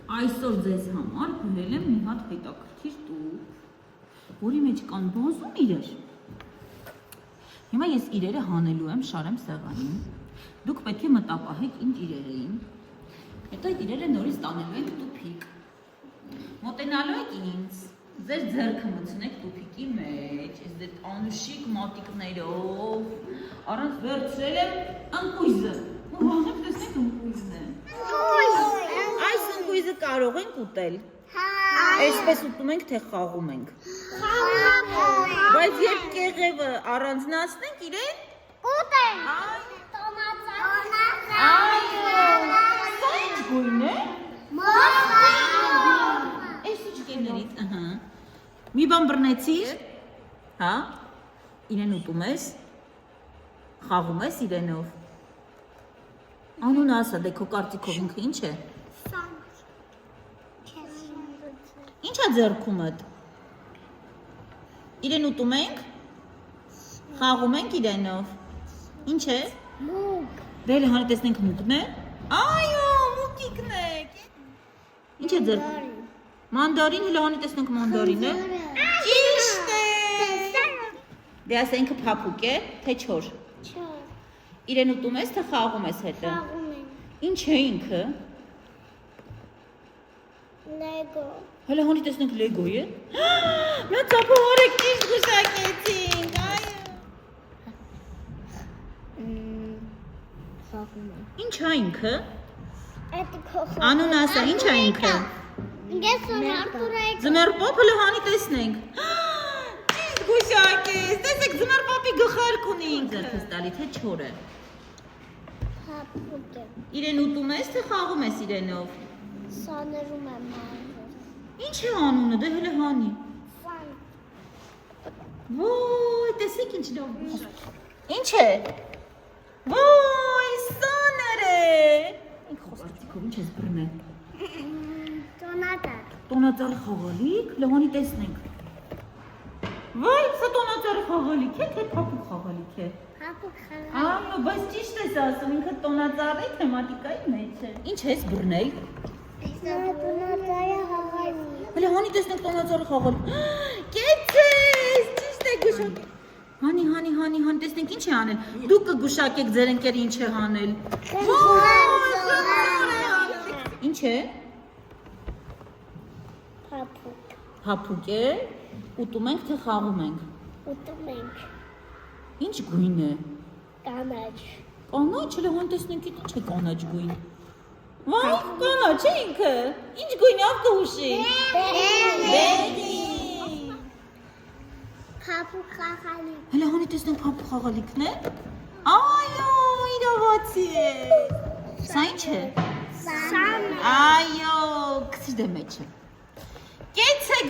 Այսօր ձեզ համար բերել եմ մի հատ հետաքրքիր տուփ, որի մեջ կան բազում իրեր։ Հիմա ես իրերը հանելու եմ շարեմ սեղանին։ Դուք պետք է մտապահեք ինչ իրեր էին։ Հետո այդ իրերը նորից տանելու եք տուփիկ։ Մոտենալու եք ինձ, ձեր ձեռքը մտցնեք տուփիկի մեջ, այս դե անուշիկ մատիկներով, առանց վերցրել եմ ընկույզը։ Ու հանդեպ տեսնեք ընկույզն է։ Այս ընկույզը կարող ենք ուտել։ Այսպես ուտում ենք, թե խաղում ենք։ Բայց երբ կեղևը առանձնացնենք իրեն, ուտենք։ Սա ինչ գույն է։ Այս իջկերներից, մի բան բռնեցիր, հա, իրեն ուտում ես, խաղում ես իրենով։ Անուն ասա, դե քո կարծիքով ինքը ինչ է։ Ինչ է ձեռքումդ։ Իրեն ուտում ենք, խաղում ենք իրենով։ Ինչ է։ Մուկ։ Դե հանի տեսնենք մուկն է։ Այո, մուկիկն է։ Ինչ է ձեռքում։ Մանդարին, հələ հանի տեսնենք մանդարինը։ Ճիշտ է։ Դե ասա ինքը փափուկ է, թե չոր։ Չոր։ Իրեն ուտում ես, թե խաղում ես հետը։ Խաղում ենք։ Ինչ է ինքը։ Լեգո։ Հələ հանի տեսնենք լեգո է։ Նա ծափահարեք ճիշտ գուշակեցինք, այո։ Խաղում ենք։ Ինչ է ինքը։ Էդի քոխ։ Անուն ասա, ինչ է ինքը։ Ես Արտուրը եք։ Ձմեռպոպ, հələ հանի տեսնենք։ Ճիշտ գուշակես, տեսեք ձմեռպոպի գլխարկ ունի ինքը։ Ձեռքս տալի, թե չոր է։ Փափուկ է։ Իրեն ուտում ես, թե խաղում ես իրենով։ Սաներում եմ մայրը։ Ինչ է անունը, դե հələ հանի։ Սան։ Ոյ, տեսեք ինչ լավ։ Ինչ է։ Ոյ, սաներ է։ Ինք խոսքով ինչ ես բռնել։ Տոնատար։ Տոնածառի խաղալիք, լհանի տեսնենք։ Ոյ, սա տոնածառի խաղալիք է, թե փափուկ խաղալիք է։ Փափուկ խաղալ։ Այո, բայց ճիշտ ես ասում, ինքը տոնածառի թեմատիկայի մեջ է։ Ինչ ես բռնել։ Տոնատարը խաղալի։ Հələ հանի տեսնենք տոնածառի խաղալիք։ Կեցես, ճիշտ է գուշակ։ Հանի, տեսնենք ինչ է անել։ Դուք կգուշակեք ձեր ընկերը ինչ է հանել։ Ինչ է։ Փափուկ։ Փափուկ է, ուտում ենք, թե խաղում ենք։ Ուտում ենք։ Ինչ գույն է։ Կանաչ։ Կանաչ, հələ հան տեսնենք ինչ է կանաչ գույն։ Վայ, կանաչ է ինքը։ Ինչ գույն է, ով կհուշի։ Բերի։ Փափուկ խաղալի։ Հələ հանի տեսնենք փափուկ խաղալիքն է։ Այո, իրավացի է։ Սա ինչ է։ Սան։ Այո, քսի դե մեջ է։ Կեցեք